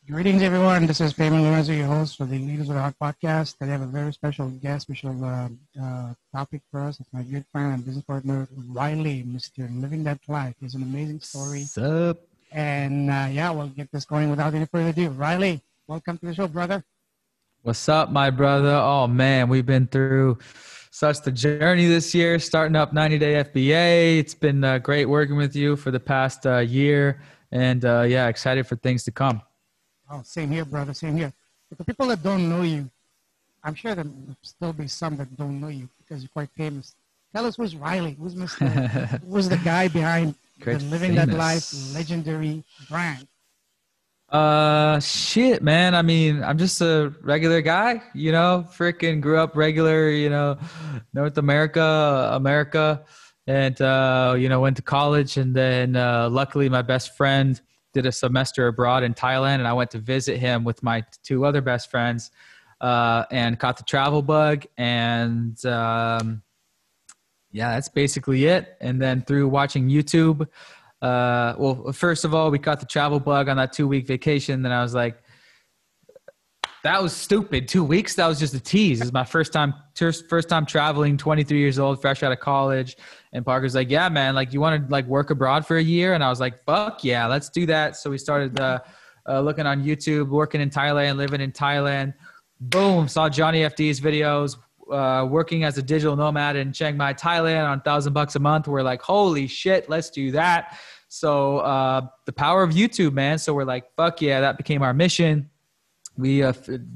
Greetings, everyone. This is Payman Lorenzo, your host for the Leaders of the Heart podcast. Today I have a very special guest, special topic for us. It's my good friend and business partner, Riley, Mr. Living That Life. It's an amazing story. Sup? And we'll get this going without any further ado. Riley, welcome to the show, brother. What's up, my brother? Oh, man, we've been through such the journey this year, starting up 90-day FBA. It's been great working with you for the past year. And excited for things to come. Oh, same here, brother. Same here. But the people that don't know you, I'm sure there'll still be some that don't know you because you're quite famous. Tell us who's Riley, who's Mr. who's the guy behind the Living That Life legendary brand. Shit, man. I mean, I'm just a regular guy, freaking grew up regular, North America, and, went to college. And then, luckily my best friend did a semester abroad in Thailand, and I went to visit him with my two other best friends, and caught the travel bug. And, that's basically it. And then through watching YouTube, first of all, we caught the travel bug on that 2-week vacation. Then I was like, that was stupid. 2 weeks. That was just a tease. This is my first time traveling, 23 years old, fresh out of college. And Parker's like, yeah, man, like you want to work abroad for a year? And I was like, fuck yeah, let's do that. So we started, looking on YouTube, working in Thailand, living in Thailand. Boom. Saw Johnny FD's videos, working as a digital nomad in Chiang Mai, Thailand on $1,000 a month. We're like, holy shit, let's do that. So, the power of YouTube, man. So we're like, fuck yeah, that became our mission. We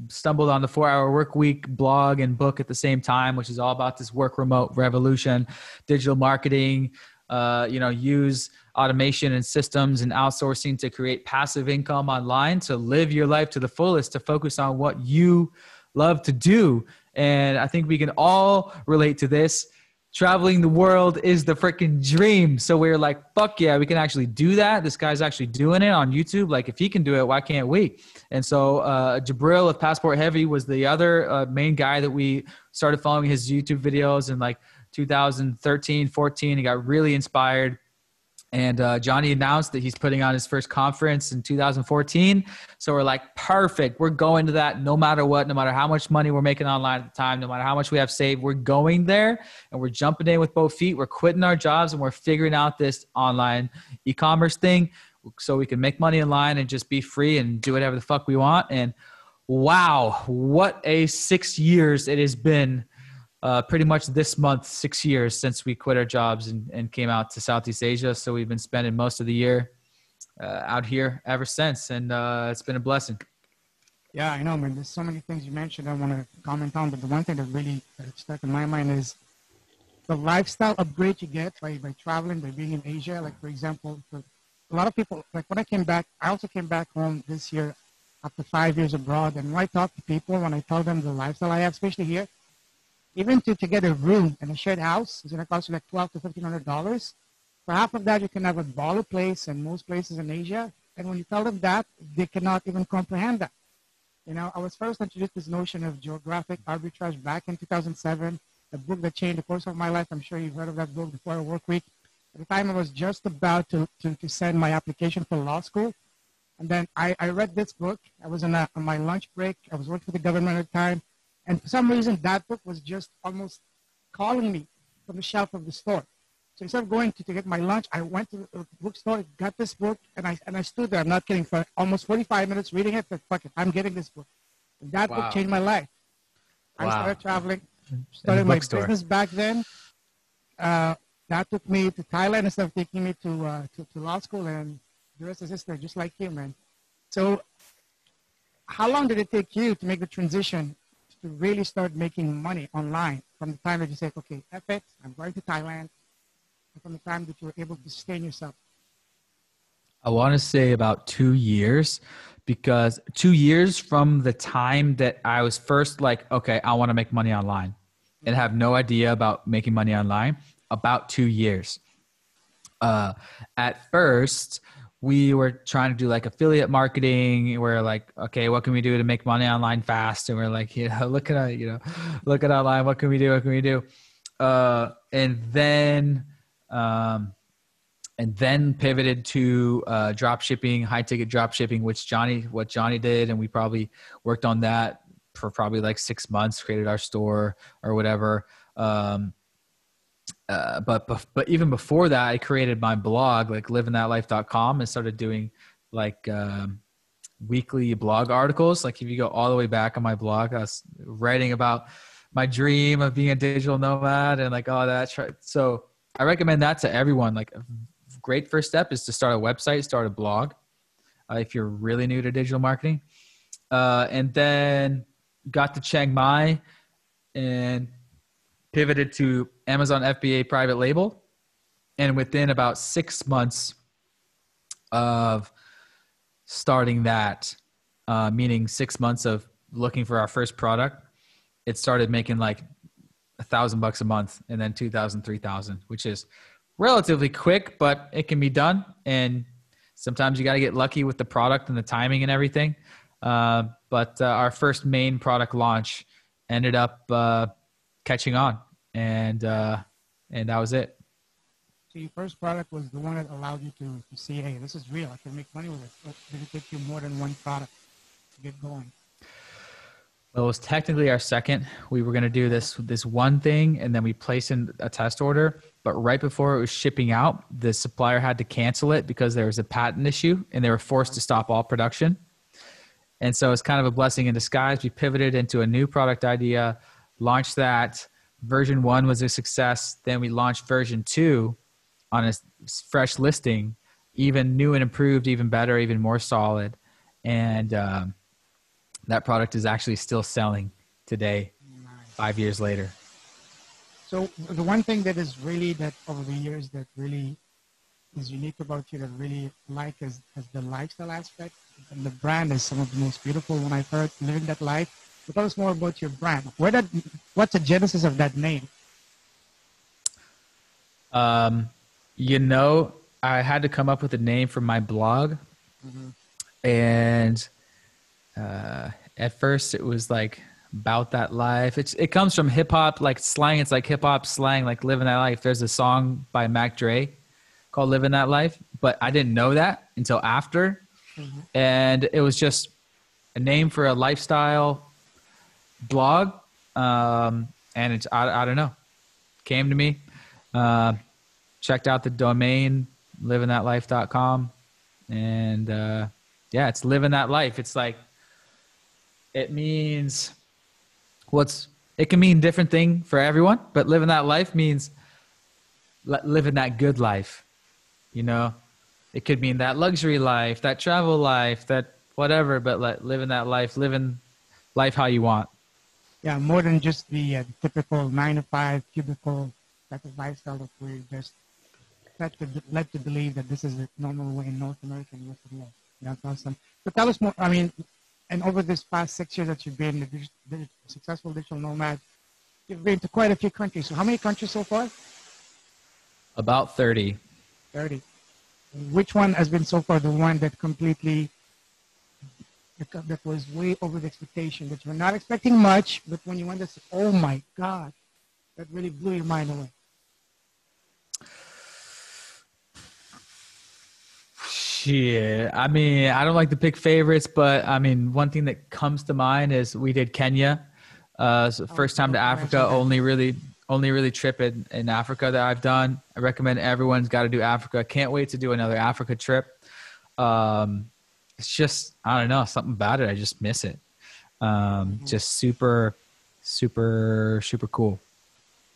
stumbled on the 4-Hour Work Week blog and book at the same time, which is all about this work remote revolution, digital marketing, use automation and systems and outsourcing to create passive income online, to live your life to the fullest, to focus on what you love to do. And I think we can all relate to this. Traveling the world is the freaking dream. So we're like, fuck yeah, we can actually do that. This guy's actually doing it on YouTube. Like if he can do it, why can't we? And so Jabril of Passport Heavy was the other main guy that we started following his YouTube videos in like 2013, 14. He got really inspired. And Johnny announced that he's putting on his first conference in 2014. So we're like, perfect. We're going to that no matter what, no matter how much money we're making online at the time, no matter how much we have saved, we're going there and we're jumping in with both feet. We're quitting our jobs and we're figuring out this online e-commerce thing so we can make money online and just be free and do whatever the fuck we want. And wow, what a 6 years it has been. Pretty much this month, 6 years since we quit our jobs and came out to Southeast Asia. So we've been spending most of the year out here ever since. And it's been a blessing. Yeah, I know, man. There's so many things you mentioned I want to comment on. But the one thing that really stuck in my mind is the lifestyle upgrade you get by traveling, by being in Asia. Like, for example, for a lot of people, like when I came back, I also came back home this year after 5 years abroad. And when I talk to people, when I tell them the lifestyle I have, especially here, even to get a room in a shared house is going to cost you like $1,200 to $1,500. For half of that, you can have a baller place in most places in Asia. And when you tell them that, they cannot even comprehend that. I was first introduced to this notion of geographic arbitrage back in 2007, a book that changed the course of my life. I'm sure you've heard of that book, The 4-Hour Work Week. At the time, I was just about to send my application for law school. And then I read this book. I was on my lunch break. I was working for the government at the time. And for some reason, that book was just almost calling me from the shelf of the store. So instead of going to get my lunch, I went to the bookstore, got this book, and I stood there, I'm not kidding, for almost 45 minutes reading it. But fuck it, I'm getting this book. And that book changed my life. I started traveling, started my business back then. That took me to Thailand instead of taking me to law school, and the rest is history, just like you, man. So how long did it take you to make the transition to really start making money online from the time that you said, okay, F it, I'm going to Thailand, and from the time that you were able to sustain yourself? I want to say about 2 years, because 2 years from the time that I was first like, okay, I want to make money online and have no idea about making money online, about 2 years. At first, we were trying to do like affiliate marketing. We're like, okay, what can we do to make money online fast? And we're like, look at online. What can we do? What can we do? And then and then pivoted to drop shipping, high ticket drop shipping, what Johnny did. And we probably worked on that for probably like 6 months, created our store or whatever. But even before that, I created my blog, like livinthatlife.com, and started doing like weekly blog articles. Like if you go all the way back on my blog, I was writing about my dream of being a digital nomad and like all that. So I recommend that to everyone. Like a great first step is to start a website, start a blog if you're really new to digital marketing. And then got to Chiang Mai and pivoted to Amazon FBA private label. And within about 6 months of starting that, meaning 6 months of looking for our first product, it started making like $1,000 a month, and then 2,000, 3,000, which is relatively quick, but it can be done. And sometimes you got to get lucky with the product and the timing and everything. But our first main product launch ended up catching on, and that was it. So your first product was the one that allowed you to see, hey, this is real. I can make money with it. But did it take you more than one product to get going? Well, it was technically our second. We were going to do this one thing, and then we placed in a test order. But right before it was shipping out, the supplier had to cancel it because there was a patent issue, and they were forced to stop all production. And so it's kind of a blessing in disguise. We pivoted into a new product idea, launched that. Version 1 was a success. Then we launched version 2 on a fresh listing, even new and improved, even better, even more solid. And that product is actually still selling today, 5 years later. So the one thing that is really that over the years that really is unique about you that really like is the lifestyle aspect. And the brand is some of the most beautiful when I've heard Living That Life. But tell us more about your brand. What's the genesis of that name? I had to come up with a name for my blog. Mm-hmm. And at first it was like about that life. It comes from hip hop, like slang. It's like hip hop slang, like living that life. There's a song by Mac Dre called Livin That Life, but I didn't know that until after. Mm-hmm. And it was just a name for a lifestyle blog. And it's, I don't know, came to me, checked out the domain, livinthatlife.com. And, yeah, it's living that life. It's like, it means it can mean different thing for everyone, but living that life means living that good life. You know, it could mean that luxury life, that travel life, that whatever, but living that life, living life how you want. Yeah, more than just the typical 9-to-5 cubicle type of lifestyle that we're just led to believe that this is a normal way in North America and Western world. Yeah, that's awesome. So tell us more. I mean, and over this past 6 years that you've been a successful digital nomad, you've been to quite a few countries. So how many countries so far? About 30. 30. Which one has been so far the one that that was way over the expectation, that you were not expecting much, but when you went to say, oh my God, that really blew your mind away? Shit. I mean, I don't like to pick favorites, but I mean, one thing that comes to mind is we did Kenya. So first time to Africa, only really trip in Africa that I've done. I recommend everyone's got to do Africa. Can't wait to do another Africa trip. It's just, I don't know, something about it. I just miss it. Just super, super, super cool.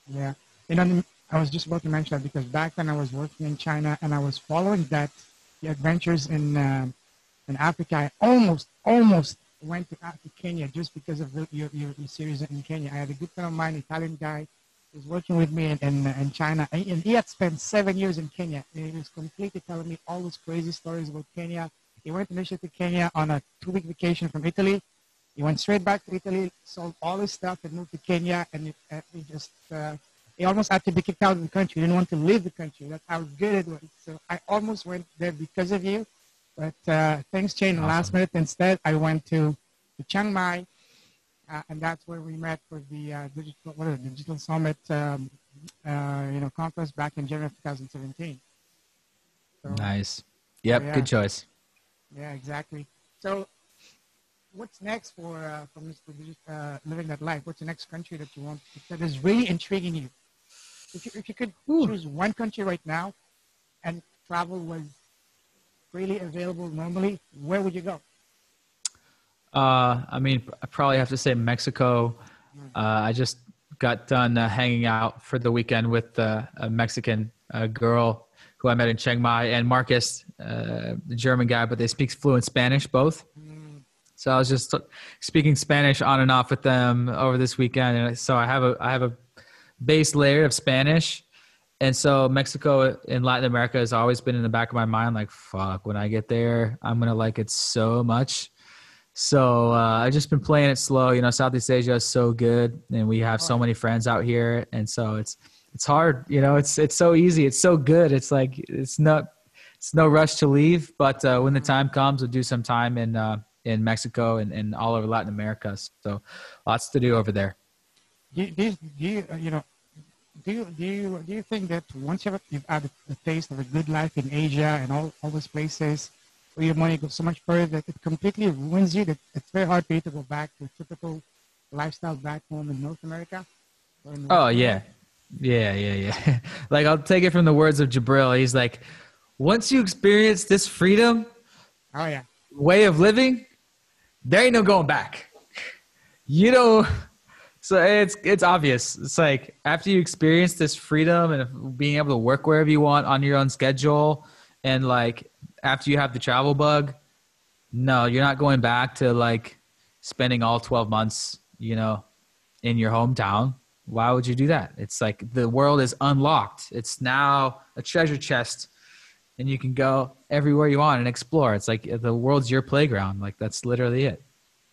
Yeah. You know, I was just about to mention that because back then I was working in China and I was following the adventures in Africa. I almost went to Kenya just because of your series in Kenya. I had a good friend of mine, Italian guy, who was working with me in China. And he had spent 7 years in Kenya. And he was completely telling me all those crazy stories about Kenya. He went initially to Kenya on a 2-week vacation from Italy. He went straight back to Italy, sold all his stuff, and moved to Kenya. And he almost had to be kicked out of the country. He didn't want to leave the country. That's how good it was. So I almost went there because of you. But things changed last minute. Instead, I went to Chiang Mai, and that's where we met for the Digital Summit conference back in January of 2017. So, Nice. so Yep. yeah, Good choice. yeah, exactly. So what's next for Mr. Living That Life? What's the next country that you want that is really intriguing you? If you could Whew. choose one country right now and travel was freely available normally, where would you go? I mean, I probably have to say Mexico. I just got done hanging out for the weekend with a Mexican girl who I met in Chiang Mai, and Marcus, the German guy, but they speak fluent Spanish both. Mm, So I was just speaking Spanish on and off with them over this weekend, and so I have a base layer of Spanish. And so Mexico in Latin America has always been in the back of my mind, like, fuck, when I get there, I'm gonna like it so much. So I've just been playing it slow. You know, Southeast Asia is so good, and we have oh, so many friends out here, and so it's hard. You know, it's so easy, it's so good. It's like it's no rush to leave, but when the time comes, we'll do some time in Mexico and all over Latin America. So lots to do over there. you know, do you think that once you've had the taste of a good life in Asia and all those places where your money goes so much further that it completely ruins you, that it's very hard for you to go back to a typical lifestyle back home in North America or in the Oh Western world? yeah, yeah. Like I'll take it from the words of Jabril. He's like, once you experience this freedom Oh yeah. way of living, there ain't no going back. You know, so it's obvious. It's like after you experience this freedom and being able to work wherever you want on your own schedule, and like after you have the travel bug, no, you're not going back to like spending all 12 months, you know, in your hometown. Why would you do that? It's like the world is unlocked. It's now a treasure chest, and you can go everywhere you want and explore. It's like the world's your playground. Like that's literally it.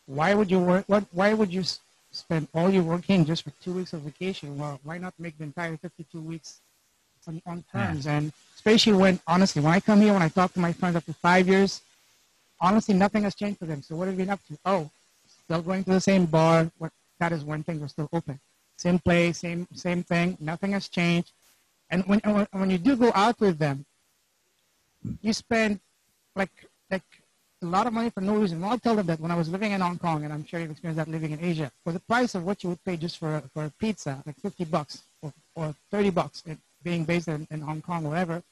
Why would you work? Why would you spend all your working just for 2 weeks of vacation? Well, why not make the entire 52 weeks on Yeah. terms? And especially when, honestly, when I come here, when I talk to my friends after 5 years, honestly, nothing has changed for them. So what have you been up to? Oh, still going to the same bar. What? That is one thing. We're still open. Same place, same thing. Nothing has changed. And when you do go out with them, you spend like a lot of money for no reason. Well, I'll tell them that when I was living in Hong Kong, and I'm sure you've experienced that living in Asia, for the price of what you would pay just for a pizza, like $50 or $30, being based in Hong Kong or wherever,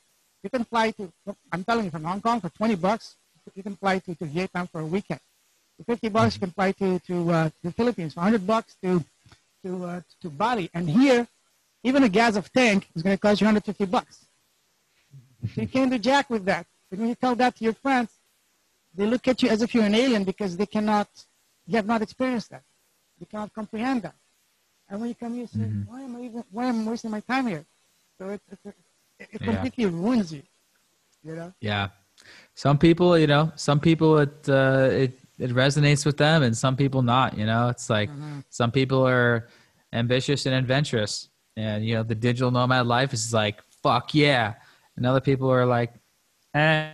you can fly to. I'm telling you, from Hong Kong for $20, you can fly to Vietnam for a weekend. For $50, you can fly to the Philippines. For $100 to Bali, and here, even a gas of tank is going to cost you $150. So you can't do jack with that. But when you tell that to your friends, they look at you as if you're an alien because you have not experienced that. They cannot comprehend that. And when you come here, you say, why am I wasting my time here? So it Yeah. completely ruins you, you know? Yeah. Some people, you know, some people it resonates with them, and some people not. You know, it's like some people are ambitious and adventurous, and you know, the digital nomad life is like fuck yeah, and other people are like, eh,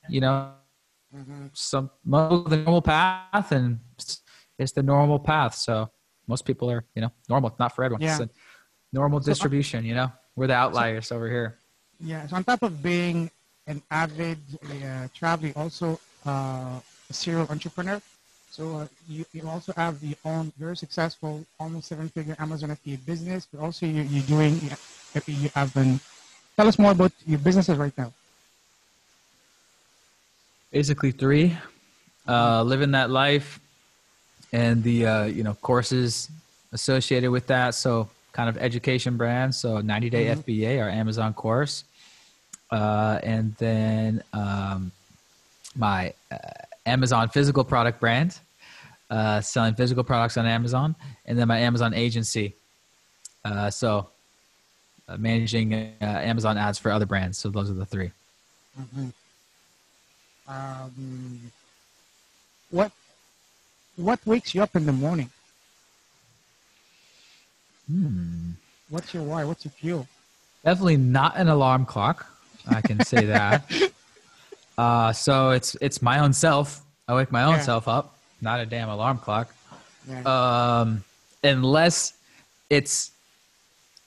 you know, some the normal path, and it's the normal path. So most people are, you know, normal. It's not for everyone. It's Yeah. a normal So, distribution. You know, we're the so outliers over here. yeah. So on top of being an avid traveler, also a serial entrepreneur. So you also have your own very successful, almost seven-figure Amazon FBA business, but also you're doing, you have been, tell us more about your businesses right now. Basically, three. Living That Life, and the you know, courses associated with that. So kind of education brands. So 90-day Mm-hmm. FBA, our Amazon course, and then my Amazon physical product brand, selling physical products on Amazon, and then my Amazon agency. So managing Amazon ads for other brands. So those are the three. Mm-hmm. Um, what what wakes you up in the morning? What's your why? What's your fuel? Definitely not an alarm clock. I can say that. So it's my own self. I wake my own Yeah, self up, not a damn alarm clock. yeah. Unless it's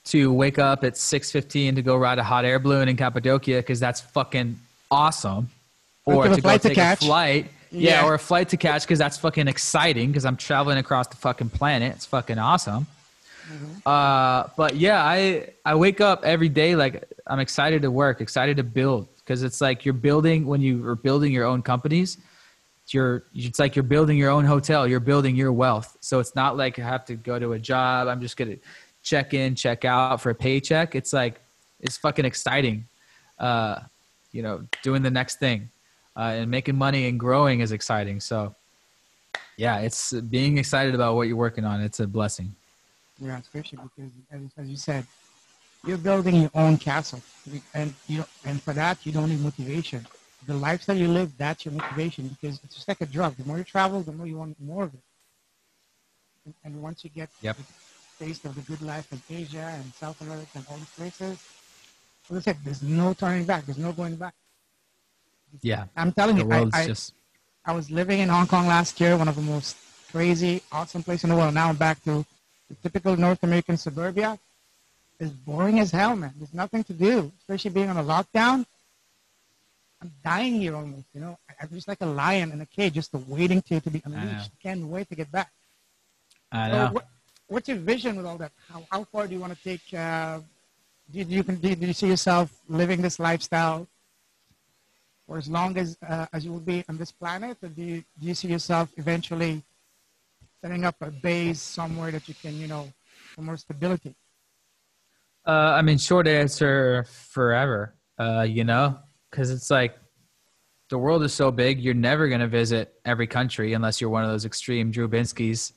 to wake up at 6:15 to go ride a hot air balloon in Cappadocia because that's fucking awesome, or to go take a flight, or a flight to catch because that's fucking exciting because I'm traveling across the fucking planet. It's fucking awesome. But yeah, I wake up every day like I'm excited to work, excited to build, because it's like you're building when you are building your own companies. It's like you're building your own hotel. You're building your wealth. So it's not like I have to go to a job. I'm just gonna check in, check out for a paycheck. It's like it's fucking exciting. Doing the next thing and making money and growing is exciting. So yeah, it's being excited about what you're working on. It's a blessing. Yeah, especially because, as you said, you're building your own castle, and for that you don't need motivation. The lifestyle you live, that's your motivation, because it's just like a drug. The more you travel, the more you want more of it. And once you get the taste of the good life in Asia and South America and all these places, as I said, there's no turning back. There's no going back. Yeah, I'm telling you, I was living in Hong Kong last year, one of the most crazy, awesome places in the world. Now I'm back to the typical North American suburbia. It's boring as hell, man. There's nothing to do, especially being on a lockdown. I'm dying here almost, I'm just like a lion in a cage, just waiting to be unleashed. I can't wait to get back. I know. So what's your vision with all that? How far do you want to take? Do you see yourself living this lifestyle for as long as you will be on this planet, or do you see yourself eventually setting up a base somewhere that you can, for more stability? Short answer, forever. Because it's like the world is so big, you're never going to visit every country unless you're one of those extreme Drubinskys,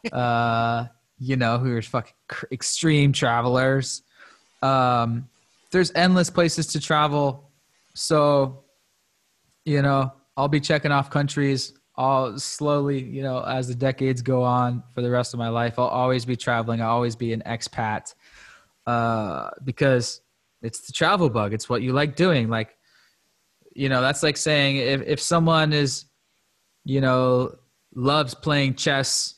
who are fucking extreme travelers. There's endless places to travel. So, I'll be checking off countries all slowly, as the decades go on for the rest of my life. I'll always be traveling. I'll always be an expat because it's the travel bug. It's what you like doing. Like, that's like saying if someone is, loves playing chess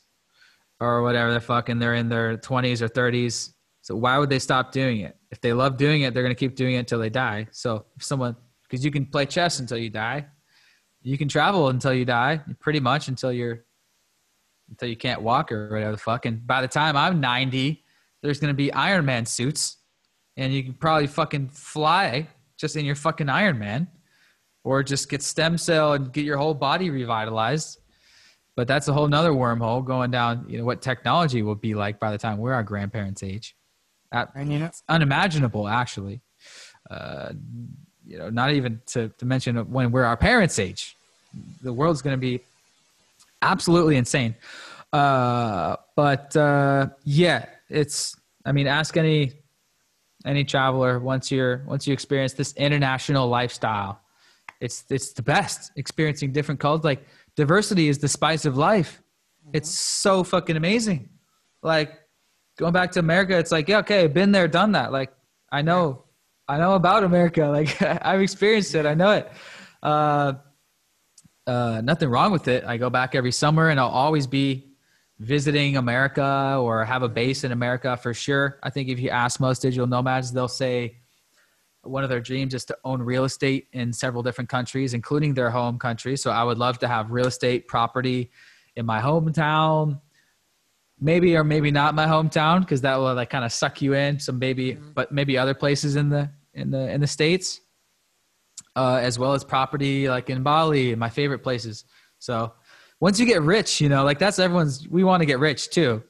or whatever the fuck, and they're in their 20s or 30s, so why would they stop doing it? If they love doing it, they're going to keep doing it until they die. So if someone, because you can play chess until you die, you can travel until you die, pretty much until you can't walk or whatever the fuck. And by the time I'm 90, there's going to be Iron Man suits, and you can probably fucking fly just in your fucking Iron Man. Or just get stem cell and get your whole body revitalized. But that's a whole nother wormhole going down, what technology will be like by the time we're our grandparents' age. It's unimaginable, actually. Not even to mention when we're our parents' age. The world's going to be absolutely insane. Ask any traveler once you experience this international lifestyle. It's the best, experiencing different cultures. Like, diversity is the spice of life. It's so fucking amazing. Like, going back to America, it's like, yeah, okay, I've been there, done that. Like, I know about America. Like, I've experienced it. I know it. Nothing wrong with it. I go back every summer, and I'll always be visiting America or have a base in America for sure. I think if you ask most digital nomads, they'll say one of their dreams is to own real estate in several different countries, including their home country. So I would love to have real estate property in my hometown, maybe or maybe not my hometown, because that will like kind of suck you in. So but maybe other places in the States, as well as property like in Bali, my favorite places. So once you get rich, like that's we want to get rich too.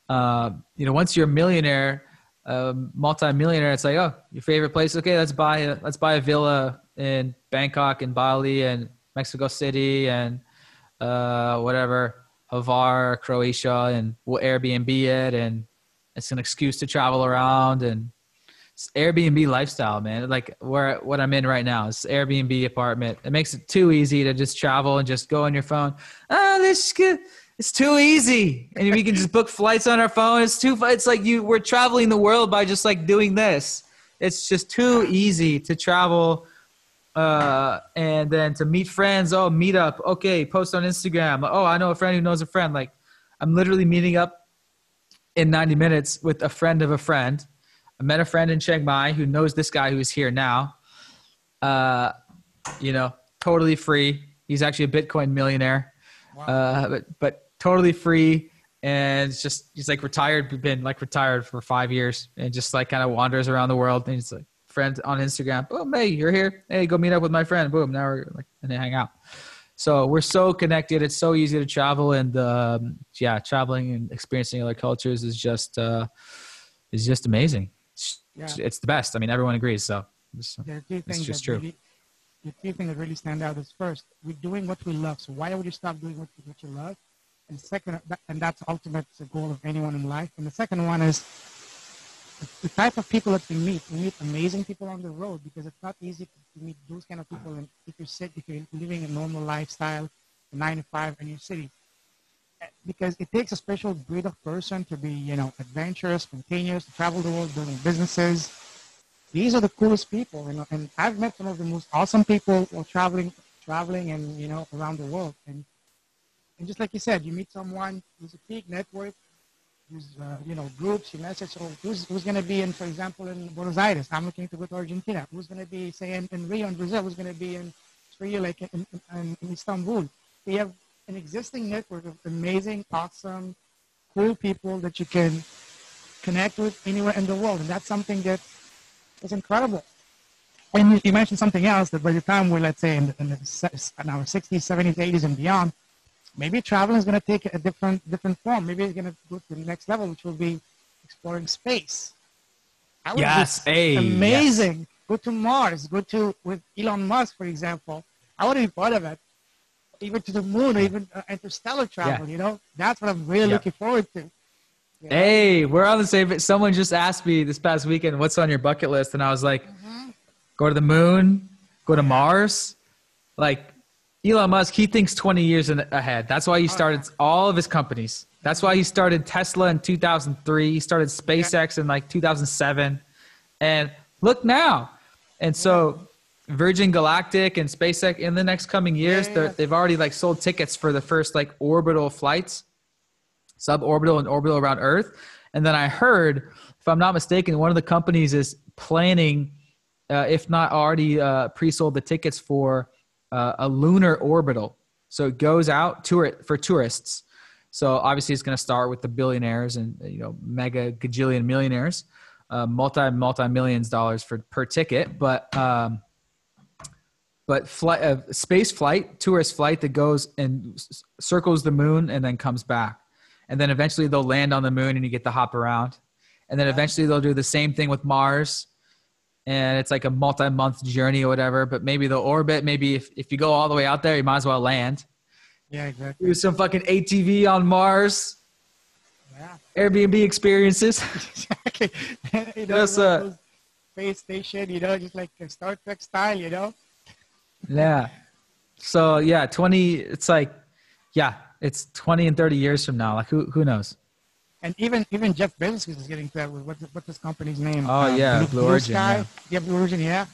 Once you're a millionaire, multi-millionaire, it's like, oh, your favorite place? Okay, let's buy a villa in Bangkok and Bali and Mexico City and whatever, Hvar, Croatia, and we'll Airbnb it, and it's an excuse to travel around. And it's Airbnb lifestyle, man. Like what I'm in right now is Airbnb apartment. It makes it too easy to just travel and just go on your phone. This is good. It's too easy. And we can just book flights on our phone. It's like we're traveling the world by just like doing this. It's just too easy to travel. And then to meet friends. Oh, meet up. Okay. Post on Instagram. Oh, I know a friend who knows a friend. Like I'm literally meeting up in 90 minutes with a friend of a friend. I met a friend in Chiang Mai who knows this guy who's here now. You know, totally free. He's actually a Bitcoin millionaire. Wow. But totally free. And it's just, he's like retired, been like retired for 5 years and just like kind of wanders around the world. And he's like friend on Instagram. Boom, hey, you're here. Hey, go meet up with my friend. Boom. Now we're like, and they hang out. So we're so connected. It's so easy to travel, and yeah, traveling and experiencing other cultures is just amazing. Yeah. It's the best. I mean, everyone agrees. So There are two it's things just that true. really, the two things that really stand out is first, we're doing what we love. So why would you stop doing what you love? And second, and that's ultimate the goal of anyone in life. And the second one is the type of people that we meet. We meet amazing people on the road because it's not easy to meet those kind of people. And if you're living a normal lifestyle, 9 to 5 in your city, because it takes a special breed of person to be, adventurous, spontaneous, to travel the world, building businesses. These are the coolest people, and I've met some of the most awesome people while traveling and, around the world. And just like you said, you meet someone who's a peak network, who's, groups, you message, so who's going to be in, for example, in Buenos Aires? I'm looking to go to Argentina. Who's going to be, say, in Rio, in Brazil? Who's going to be in, for you, like in Istanbul? We have an existing network of amazing, awesome, cool people that you can connect with anywhere in the world. And that's something that is incredible. And you mentioned something else that by the time we're, let's say, in our 60s, 70s, 80s, and beyond, maybe traveling is going to take a different form. Maybe it's going to go to the next level, which will be exploring space. That would Yes. be Hey, yes. amazing. Go to Mars. With Elon Musk, for example. I want to be part of it. Even to the moon, or even interstellar Yeah. travel. That's what I'm really Yeah. looking forward to. You know? Hey, we're on the same. Someone just asked me this past weekend, what's on your bucket list? And I was like, go to the moon, go to Mars. Like Elon Musk, he thinks 20 years ahead. That's why he started all of his companies. That's why he started Tesla in 2003. He started SpaceX in like 2007. And look now. And so Virgin Galactic and SpaceX in the next coming years, they've already like sold tickets for the first like orbital flights, suborbital and orbital around Earth. And then I heard, if I'm not mistaken, one of the companies is planning, if not already pre-sold the tickets for a lunar orbital. So it goes out for tourists. So obviously it's going to start with the billionaires and, mega gajillion millionaires, multi-millions dollars per ticket. But space flight, tourist flight that goes and circles the moon and then comes back. And then eventually they'll land on the moon and you get to hop around. And then eventually they'll do the same thing with Mars. And it's like a multi-month journey or whatever, but maybe they'll orbit. Maybe if you go all the way out there, you might as well land. Yeah, exactly. Do some fucking ATV on Mars. Yeah. Airbnb experiences. Exactly. Those space station, just like a Star Trek style, Yeah. So yeah, it's like, it's 20 and 30 years from now. Like who knows? And even Jeff Bezos is getting to that with what's his company's name? Oh yeah, Blue Origin. Sky. Yeah. Yeah, Blue Origin. Yeah.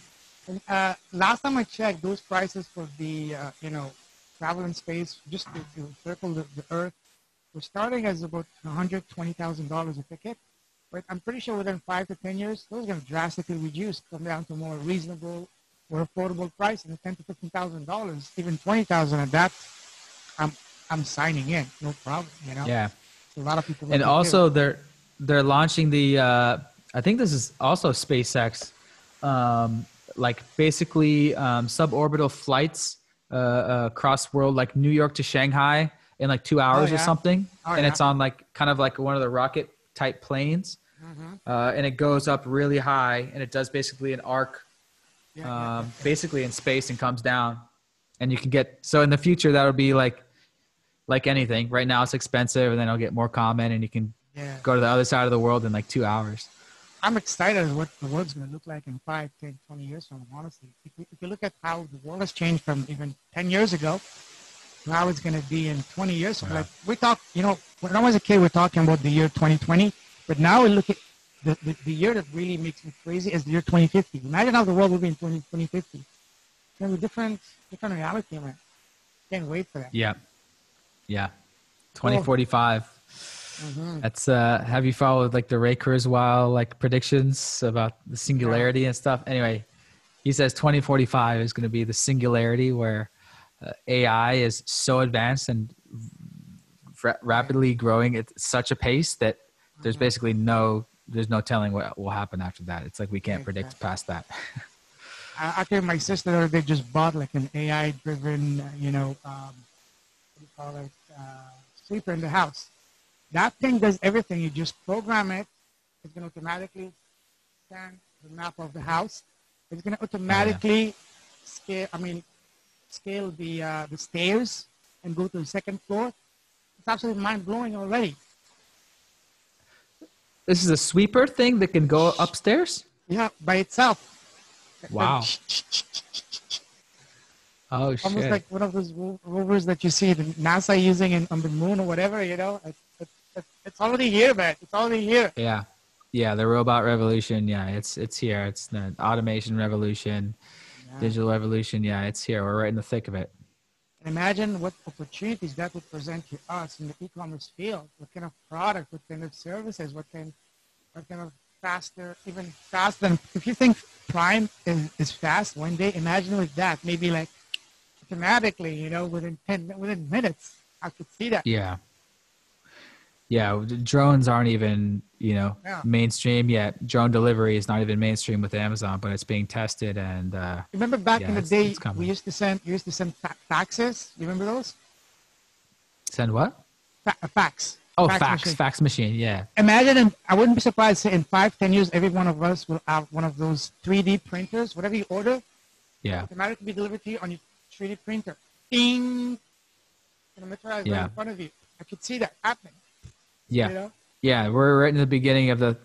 And, last time I checked, those prices for the travel in space just to circle the Earth were starting as about $120,000 a ticket. But I'm pretty sure within 5 to 10 years, those are going to drastically reduce, come down to more reasonable or affordable price, and $10,000 to $15,000, even $20,000. And that, I'm signing in, no problem. Yeah. A lot of people. And also they're launching the I think this is also SpaceX, like basically suborbital flights across world, like New York to Shanghai in like 2 hours or something. And it's on like kind of like one of the rocket type planes. And it goes up really high and it does basically an arc basically in space and comes down. And you can so in the future that would be like anything. Right now it's expensive and then it'll get more common and you can go to the other side of the world in like 2 hours. I'm excited what the world's going to look like in 5, 10, 20 years from now, honestly. If you look at how the world has changed from even 10 years ago to how it's going to be in 20 years. So like we talk, when I was a kid, we're talking about the year 2020, but now we look at the year that really makes me crazy is the year 2050. Imagine how the world will be in 2050. It's going to be different reality, man. Can't wait for that. Yeah. 2045. Mm-hmm. That's have you followed like the Ray Kurzweil like predictions about the No. singularity and stuff? Anyway, he says 2045 is going to be the singularity where AI is so advanced and Oh, yeah. rapidly growing at such a pace that Mm-hmm. there's no telling what will happen after that. It's like we Yeah, can't predict exactly. past that. Actually, my sister, they just bought like an AI-driven, what do you call it, sweeper in the house. That thing does everything. You just program it. It's going to automatically scan the map of the house. It's going to Oh yeah. automatically scale. I mean, scale the stairs and go to the second floor. It's absolutely mind blowing already. This is a sweeper thing that can go upstairs? Yeah, by itself. Wow. Oh Almost shit. like one of those rovers that you see the NASA using on the moon or whatever. It's already here, man. It's already here. Yeah. Yeah, the robot revolution. Yeah, it's here. It's the automation revolution, Yeah. digital revolution. Yeah, it's here. We're right in the thick of it. And imagine what opportunities that would present to us in the e-commerce field. What kind of product, what kind of services, what kind of faster, even faster than, if you think Prime is fast one day, imagine with that, maybe like automatically, within minutes, I could see that. Yeah. Yeah, drones aren't even, Yeah. mainstream yet. Drone delivery is not even mainstream with Amazon, but it's being tested and Remember back in yeah, the it's day, coming. you used to send faxes. You remember those? Send what? A fax. Oh, Fax machine. fax machine. Yeah. Imagine, I wouldn't be surprised say in 5, 10 years, every one of us will have one of those 3D printers. Whatever you order, Yeah. automatically be delivered to you on your 3D printer. Bing! And materialize right Yeah. in front of you. I could see that happening. Yeah. You know? Yeah. We're right in the beginning of the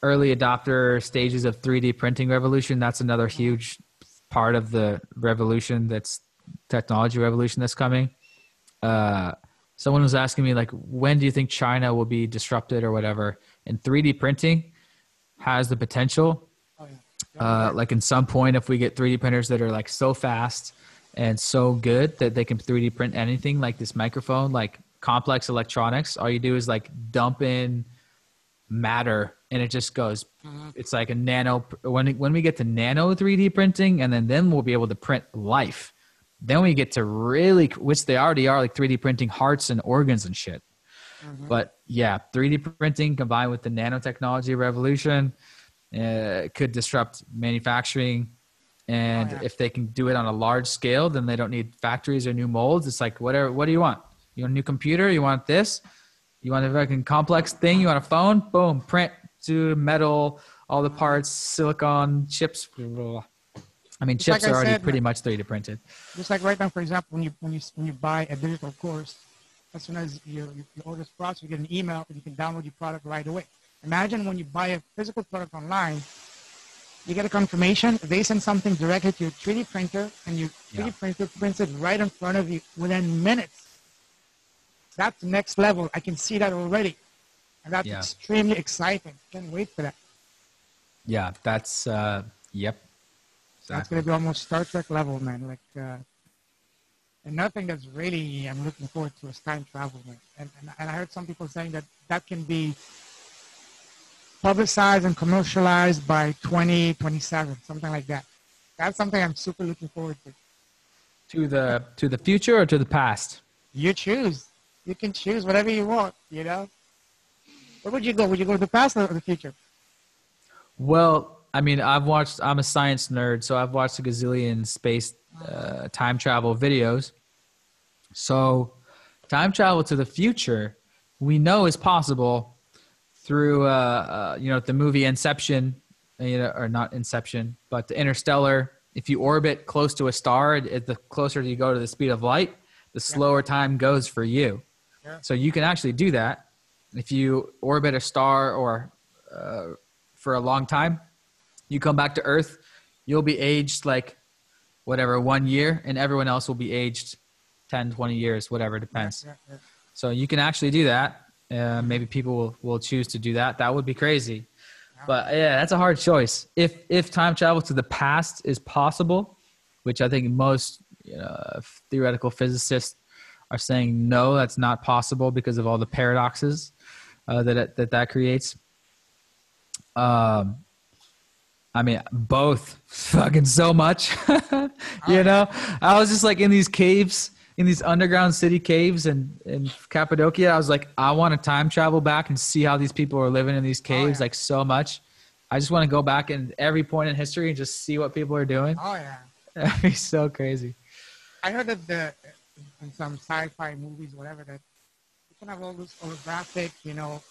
early adopter stages of 3D printing revolution. That's another huge part of the revolution that's technology revolution that's coming. Someone was asking me like, when do you think China will be disrupted or whatever? And 3D printing has the potential. Oh, yeah. You're right. Like in some point, if we get 3D printers that are like so fast and so good that they can 3D print anything like this microphone, like complex electronics, all you do is like dump in matter and it just goes. It's like a nano. When we get to nano 3D printing, and then we'll be able to print life. Then we get to really, which they already are, like 3D printing hearts and organs and shit. But yeah, 3D printing combined with the nanotechnology revolution could disrupt manufacturing. And Oh, yeah. if they can do it on a large scale, then they don't need factories or new molds. It's like, whatever. What do you want? You want a new computer? You want this? You want a fucking complex thing? You want a phone? Boom, print to metal, all the parts, silicon, chips. I mean, Just like chips I are already said, pretty much 3D printed. just like right now, for example, when you buy a digital course, as soon as your order is processed, you get an email and you can download your product right away. Imagine when you buy a physical product online, you get a confirmation. They send something directly to your 3D printer, and your 3D printer prints it right in front of you within minutes. That's the next level. I can see that already, and that's extremely exciting. Can't wait for that. Yeah, that's yep. That's gonna be almost Star Trek level, man. And nothing that's really I'm looking forward to is time travel, man. And I heard some people saying that can be publicized and commercialized by 2027, something like that. That's something I'm super looking forward to. To the future or to the past? You choose. You can choose whatever you want, you know? Where would you go? Would you go to the past or the future? Well, I mean, I'm a science nerd, so I've watched a gazillion space time travel videos. So time travel to the future, we know is possible through, the movie Inception, or not Inception, but the Interstellar. If you orbit close to a star, the closer you go to the speed of light, the slower time goes for you. Yeah. So you can actually do that. If you orbit a star or for a long time, you come back to Earth, you'll be aged like whatever, 1 year, and everyone else will be aged 10, 20 years, whatever, depends. Yeah. So you can actually do that. Maybe people will choose to do that. That would be crazy. But yeah, that's a hard choice. If time travel to the past is possible, which I think most theoretical physicists are saying no, that's not possible because of all the paradoxes that creates. I mean, both fucking so much. You know, I was just like in these caves, in these underground city caves in Cappadocia. I was like, I want to time travel back and see how these people are living in these caves, like so much. I just want to go back in every point in history and just see what people are doing. Oh yeah. That'd be so crazy. I heard that in some sci-fi movies, whatever, that you can have all this holographic, you know,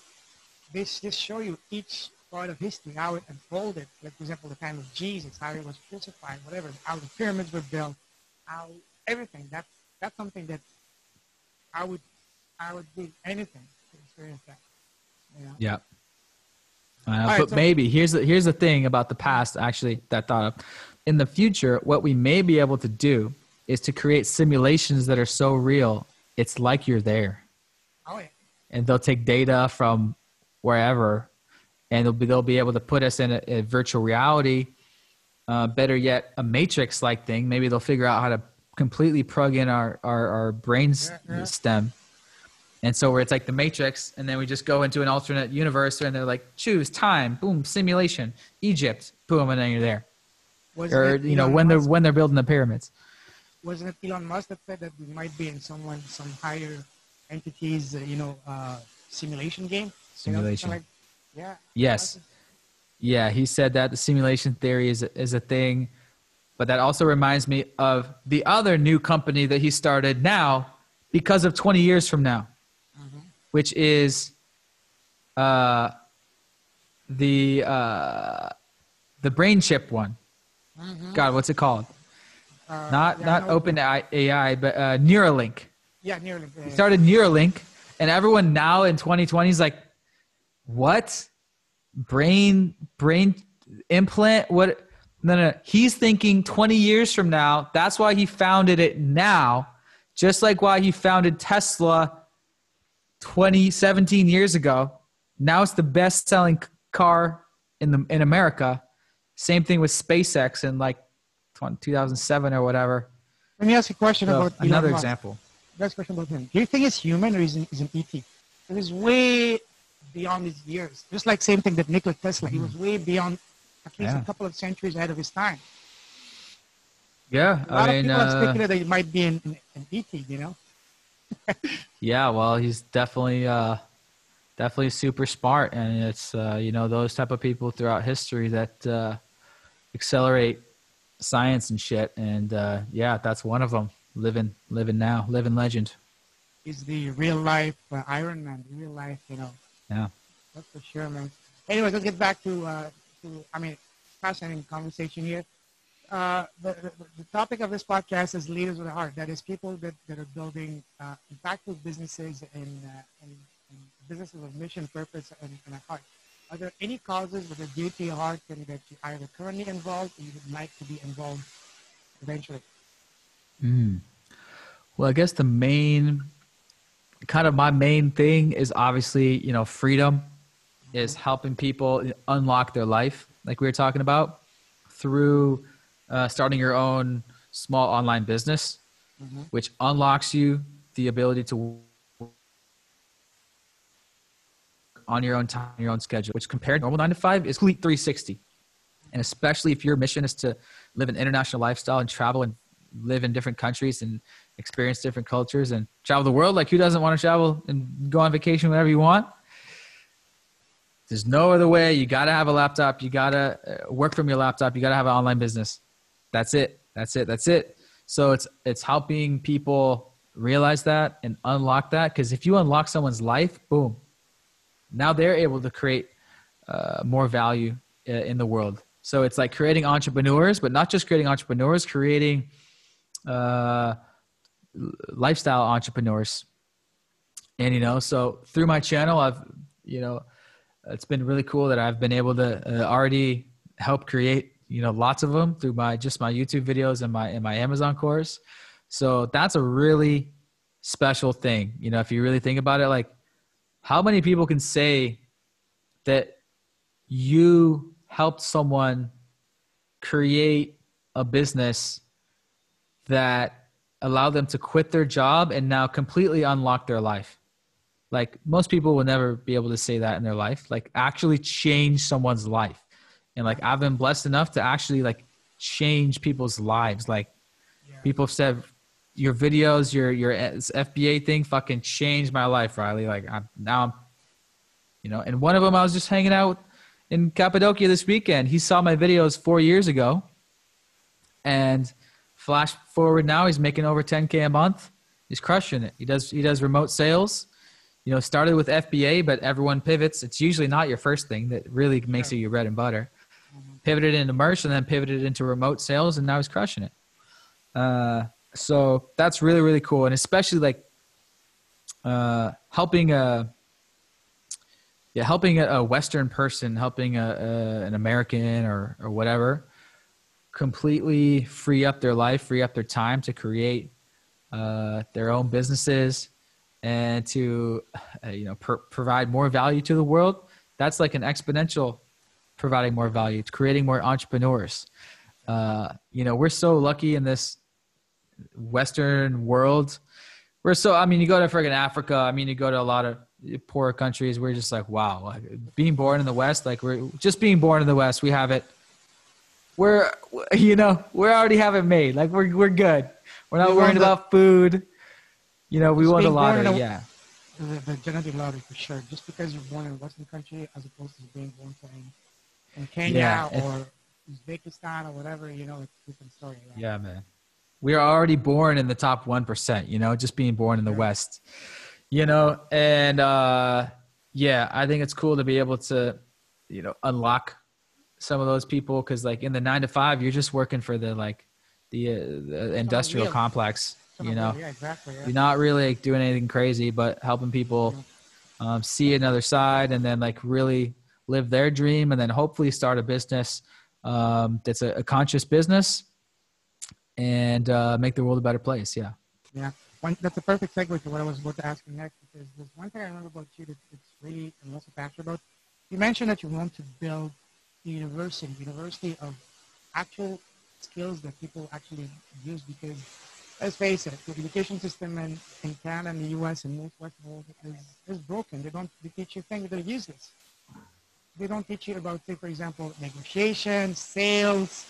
this show you each part of history, how it unfolded. Like, for example, the time of Jesus, how he was crucified, whatever, how the pyramids were built, how everything. That's something that I would do anything to experience that. You know? Yeah. Right, but maybe here's the thing about the past, actually, that thought of. In the future, what we may be able to do is to create simulations that are so real, it's like you're there. Oh yeah. And they'll take data from wherever, and they'll be able to put us in a virtual reality. Better yet, a matrix-like thing. Maybe they'll figure out how to completely plug in our brain stem. And so where it's like the Matrix, and then we just go into an alternate universe, and they're like, choose time, boom, simulation, Egypt, boom, and then you're there. Or you know, when they're building the pyramids. Wasn't it Elon Musk that said that we might be in some higher entities, simulation game? Simulation. You know, yeah. Yes. Yeah, he said that the simulation theory is a thing, but that also reminds me of the other new company that he started now because of 20 years from now, which is the brain chip one. God, what's it called? Not Open AI, but Neuralink. Yeah, Neuralink. He started Neuralink, and everyone now in 2020 is like, what? Brain implant? What? No. He's thinking 20 years from now. That's why he founded it now, just like why he founded Tesla 17 years ago. Now it's the best-selling car in America. Same thing with SpaceX in like 2007 or whatever. Let me ask you a question about another example. Next question about him. Do you think he's human or is an ET? It is way beyond his years. Just like same thing that Nikola Tesla. He was way beyond, at least a couple of centuries ahead of his time. Yeah, a lot of people have speculated that he might be an ET. You know. Yeah, well, he's definitely super smart, and it's those type of people throughout history that accelerate science and shit, and that's one of them. Living now, living legend. He's the real life Iron Man, real life, Yeah, that's for sure, man. Anyways, let's get back to fascinating conversation here. The topic of this podcast is leaders with a heart. That is people that are building impactful businesses and businesses of mission, purpose, and a heart. Are there any causes that are dear to your heart and that you either currently involved or you would like to be involved eventually? Well, I guess my main thing is obviously, freedom is helping people unlock their life, like we were talking about, through starting your own small online business, which unlocks you the ability to work on your own time, your own schedule, which compared to normal 9 to 5 is complete 360. And especially if your mission is to live an international lifestyle and travel and live in different countries and experience different cultures and travel the world. Like, who doesn't want to travel and go on vacation whenever you want? There's no other way. You got to have a laptop. You got to work from your laptop. You got to have an online business. That's it. So it's helping people realize that and unlock that. Because if you unlock someone's life, boom, now they're able to create more value in the world. So it's like creating entrepreneurs, but not just creating entrepreneurs, creating lifestyle entrepreneurs. And, so through my channel, I've, it's been really cool that I've been able to already help create, lots of them through my YouTube videos and my Amazon course. So that's a really special thing. If you really think about it, like, how many people can say that you helped someone create a business that allow them to quit their job and now completely unlock their life. Like most people will never be able to say that in their life, like actually change someone's life. And like, I've been blessed enough to actually like change people's lives. Like people have said your videos, your FBA thing fucking changed my life, Riley. Like I'm, you know, and one of them, I was just hanging out in Cappadocia this weekend. He saw my videos 4 years ago, and flash forward now, he's making over 10K a month. He's crushing it. He does remote sales. You know, started with FBA, but everyone pivots. It's usually not your first thing that really makes it your bread and butter. Pivoted into merch and then pivoted into remote sales, and now he's crushing it. So that's really, really cool. And especially like helping a Western person, helping an American or whatever, completely free up their life, free up their time to create their own businesses and to provide more value to the world. That's like an exponential providing more value, creating more entrepreneurs. We're so lucky in this Western world. You go to friggin' Africa. You go to a lot of poorer countries. We're just like, wow, like being born in the West, like we're just being born in the West. We have it. We already have it made. Like we're good. We're not worrying about food. We won the lottery. Yeah. The genetic lottery for sure. Just because you're born in a Western country as opposed to being born in Kenya or Uzbekistan or whatever, it's a different story. Right? Yeah, man. We are already born in the top 1%, just being born in the West, and I think it's cool to be able to, unlock some of those people. Cause like in the 9 to 5, you're just working for the industrial complex, Yeah, exactly. Yeah. You're not really like, doing anything crazy, but helping people see another side and then like really live their dream and then hopefully start a business that's a conscious business and make the world a better place. Yeah. Yeah. That's a perfect segue to what I was about to ask you next, because there's one thing I remember about you that it's really, I'm also passionate about. You mentioned that you want to build a university of actual skills that people actually use, because let's face it, the education system in Canada and the US and most Western world is broken. They teach you things that are useless. They don't teach you about, say, for example, negotiation, sales,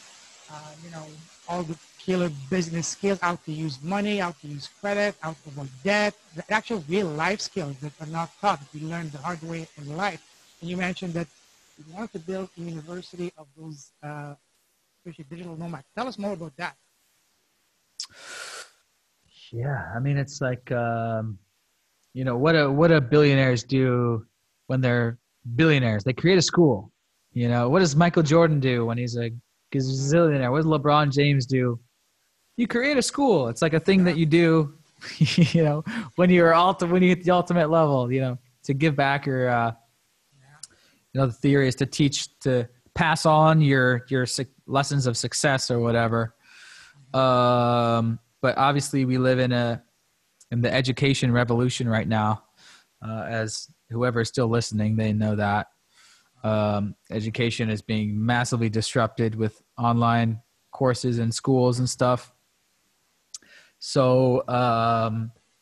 all the killer business skills, how to use money, how to use credit, how to avoid debt, the actual real life skills that are not taught, that we learn the hard way in life. And you mentioned that you wanted to build a university of those, especially digital nomads. Tell us more about that. Yeah, it's like, what do billionaires do when they're billionaires? They create a school. What does Michael Jordan do when he's a gazillionaire? What does LeBron James do? You create a school. It's like a thing that you do, when you hit the ultimate level, to give back your, the theory is to pass on your lessons of success or whatever. But obviously we live in the education revolution right now. As whoever is still listening, they know that education is being massively disrupted with online courses in schools and stuff. So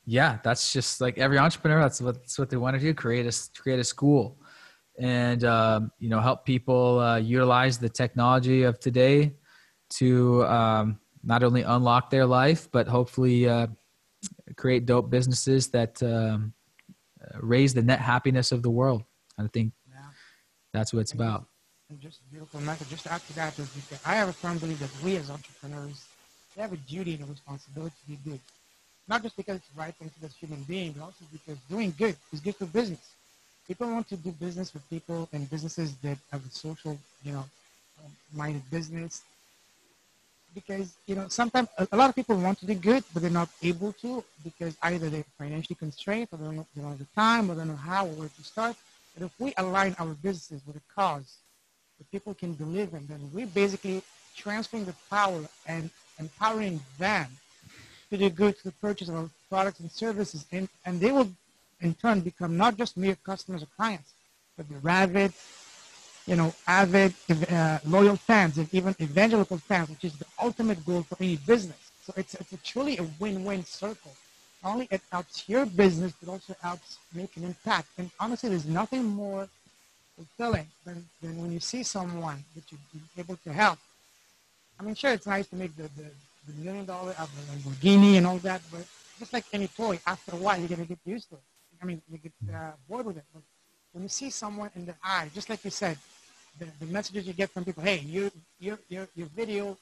that's just like every entrepreneur. That's what they want to do: create a school, and help people utilize the technology of today to not only unlock their life, but hopefully create dope businesses that raise the net happiness of the world. I think that's what it's about. And just a beautiful message. Just to add to that, I have a firm belief that we as entrepreneurs, we have a duty and a responsibility to be good. Not just because it's the right thing to do as human beings, but also because doing good is good for business. People want to do business with people and businesses that have a social, minded business. Because, sometimes a lot of people want to do good, but they're not able to because either they're financially constrained or they don't have the time or they don't know how or where to start. But if we align our businesses with a cause that people can believe in, then we're basically transferring the power and empowering them to do good, to the purchase of our products and services. And they will, in turn, become not just mere customers or clients, but they're avid, loyal fans and even evangelical fans, which is the ultimate goal for any business. So it's a truly a win-win circle. Not only it helps your business, but also helps make an impact. And honestly, there's nothing more fulfilling than when you see someone that you've been able to help. I mean, sure, it's nice to make the $1 million Lamborghini and all that, but just like any toy, after a while, you're going to get used to it. I mean, you get bored with it. But when you see someone in the eye, just like you said, the messages you get from people, hey, your video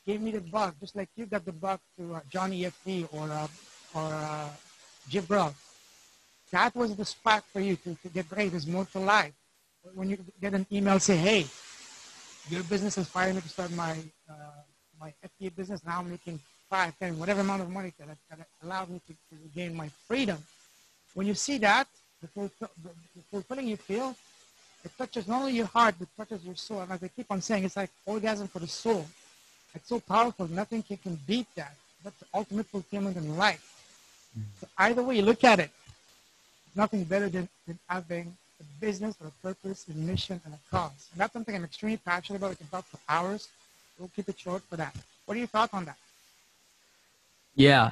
gave me the bug, just like you got the bug to Johnny FD or Jim Brown. That was the spark for you to get great. There's more to life. When you get an email say, hey, your business inspired me to start my FBA business. Now I'm making 5, 10, whatever amount of money that allowed me to gain my freedom. When you see that, the fulfilling you feel, it touches not only your heart, but touches your soul. And as I keep on saying, it's like orgasm for the soul. It's so powerful. Nothing can beat that. That's the ultimate fulfillment in life. So either way you look at it, nothing better than having a business or a purpose, a mission, and a cause. And that's something I'm extremely passionate about. We can talk for hours. We'll keep it short for that. What are your thoughts on that? Yeah,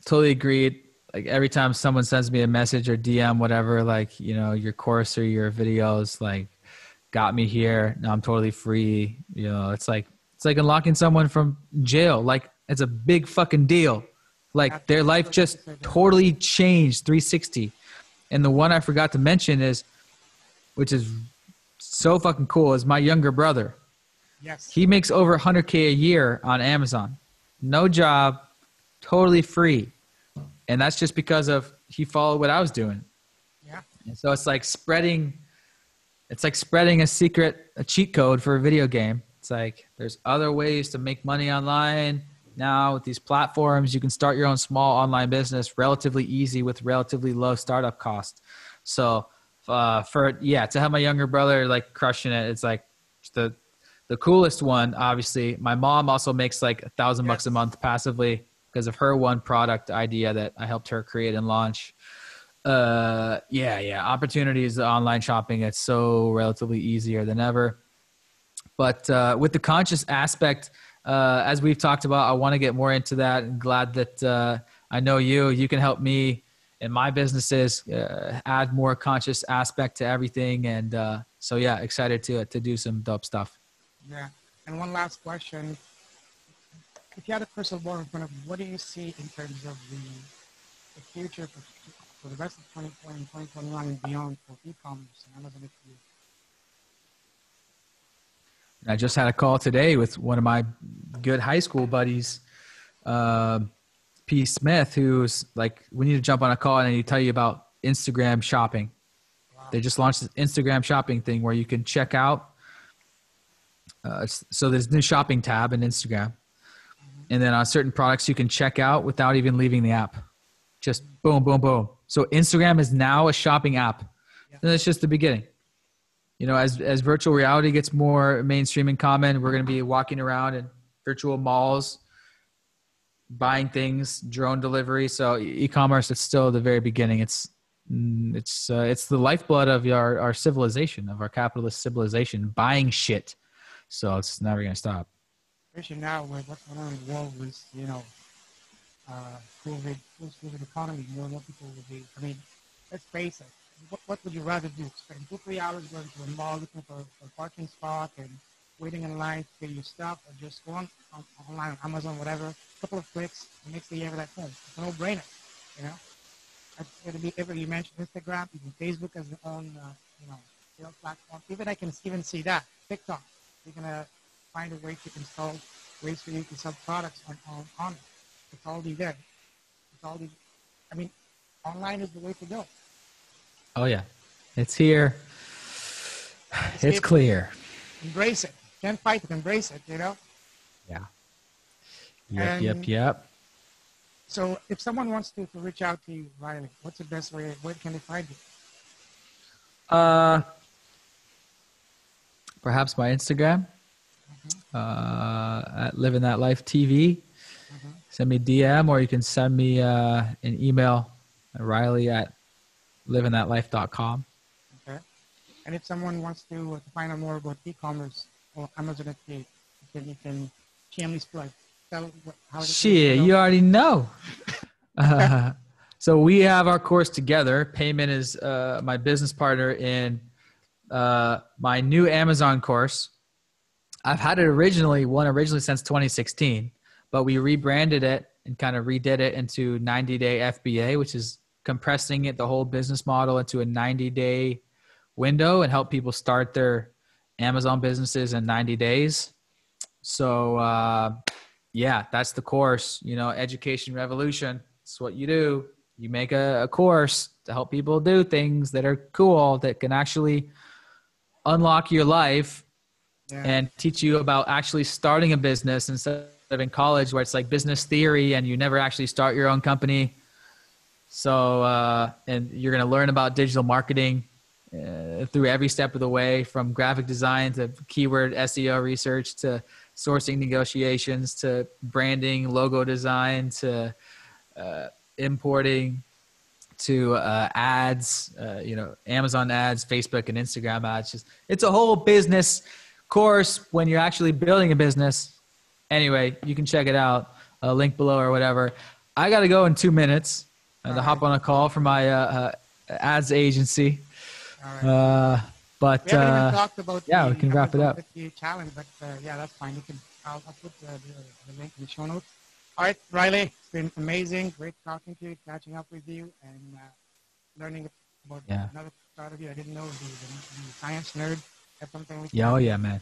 totally agreed. Like every time someone sends me a message or DM, whatever, like, you know, your course or your videos, like got me here. Now I'm totally free. You know, it's like unlocking someone from jail. Like it's a big fucking deal. Like their life just totally changed 360. And the one I forgot to mention is, which is so fucking cool, is my younger brother. Yes. He makes over 100K a year on Amazon. No job, totally free. And that's just because of he followed what I was doing. Yeah. And so it's like spreading a cheat code for a video game. It's like there's other ways to make money online. Now with these platforms, you can start your own small online business relatively easy with relatively low startup cost. So to have my younger brother like crushing it, it's like the coolest one. Obviously, my mom also makes like $1,000 a month passively because of her one product idea that I helped her create and launch. Opportunities online shopping. It's so relatively easier than ever. But with the conscious aspect, as we've talked about, I want to get more into that. I'm glad that I know you can help me in my businesses, add more conscious aspect to everything. And excited to do some dope stuff. Yeah. And one last question. If you had a crystal ball in front of you, what do you see in terms of the future for the rest of 2020 and 2021 and beyond for e-commerce and Amazon FBA? I just had a call today with one of my good high school buddies, P. Smith, who's like, we need to jump on a call and I need to tell you about Instagram shopping. Wow. They just launched this Instagram shopping thing where you can check out. So there's a new shopping tab in Instagram. And then on certain products, you can check out without even leaving the app. Just boom, boom, boom. So Instagram is now a shopping app. Yeah. And that's just the beginning. You know, as virtual reality gets more mainstream and common, we're going to be walking around in virtual malls, buying things, drone delivery. So e-commerce, it's still the very beginning. It's the lifeblood of our civilization, of our capitalist civilization, buying shit. So it's never going to stop. Especially now with what's going on in the world with, you know, COVID economy, more people will be, I mean, let's face it. What would you rather do? Spend 2-3 hours going to a mall looking for a parking spot and waiting in line to get your stuff, or just go online on Amazon, whatever, a couple of clicks, and next thing you have it at home. It's a no-brainer, you know? It's going to be ever. You mentioned Instagram, even Facebook has their own, sales platform. Even I can even see that. TikTok, you're going to find a way to install ways for you to sell products on it. It's already there. Online is the way to go. Oh yeah, it's here. It's clear. Embrace it. Can't fight it. Embrace it. You know. Yeah. Yep. So, if someone wants to reach out to you, Riley, what's the best way? Where can they find you? Perhaps my Instagram. At Livin That Life TV. Send me a DM, or you can send me an email at riley@livinthatlife.com. Okay. And if someone wants to find out more about e-commerce or Amazon FBA, you can shameless plug. tell how it Shit, is. you already know. So we have our course together. Payment is my business partner in my new Amazon course. I've had it originally since 2016, but we rebranded it and kind of redid it into 90-day FBA, which is compressing it, the whole business model, into a 90-day window and help people start their Amazon businesses in 90 days. So yeah, that's the course. You know, education revolution. It's what you do. You make a course to help people do things that are cool, that can actually unlock your life and teach you about actually starting a business instead of in college where it's like business theory and you never actually start your own company. So, and you're going to learn about digital marketing through every step of the way, from graphic design to keyword SEO research to sourcing negotiations to branding, logo design to importing to ads, you know, Amazon ads, Facebook and Instagram ads. Just, it's a whole business course when you're actually building a business. Anyway, you can check it out, link below or whatever. I got to go in 2 minutes to hop on a call for my ads agency. But we haven't even talked about yeah, we can wrap it up. The challenge, but yeah, that's fine. You can. I'll put the link in the show notes. All right, Riley, it's been amazing. Great talking to you, catching up with you, and learning about another part of you. I didn't know the science nerd. That's something we can. Oh yeah, man.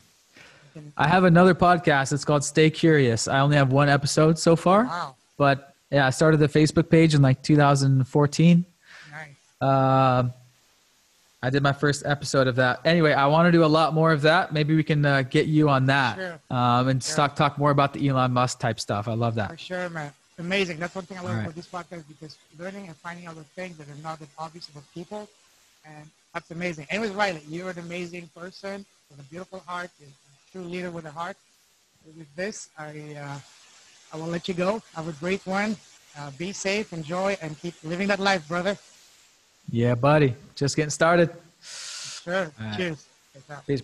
I have another podcast. It's called Stay Curious. I only have one episode so far. Wow. But yeah, I started the Facebook page in like 2014. Nice. I did my first episode of that. Anyway, I want to do a lot more of that. Maybe we can get you on that. Sure. And talk more about the Elon Musk type stuff. I love that. For sure, man. Amazing. That's one thing I love about this podcast, because learning and finding out the things that are not that obvious about people, and that's amazing. Anyways, Riley, you're an amazing person with a beautiful heart. You're a true leader with a heart. With this, I will let you go. Have a great one. Be safe, enjoy, and keep living that life, brother. Yeah, buddy. Just getting started. Sure. Cheers. Peace.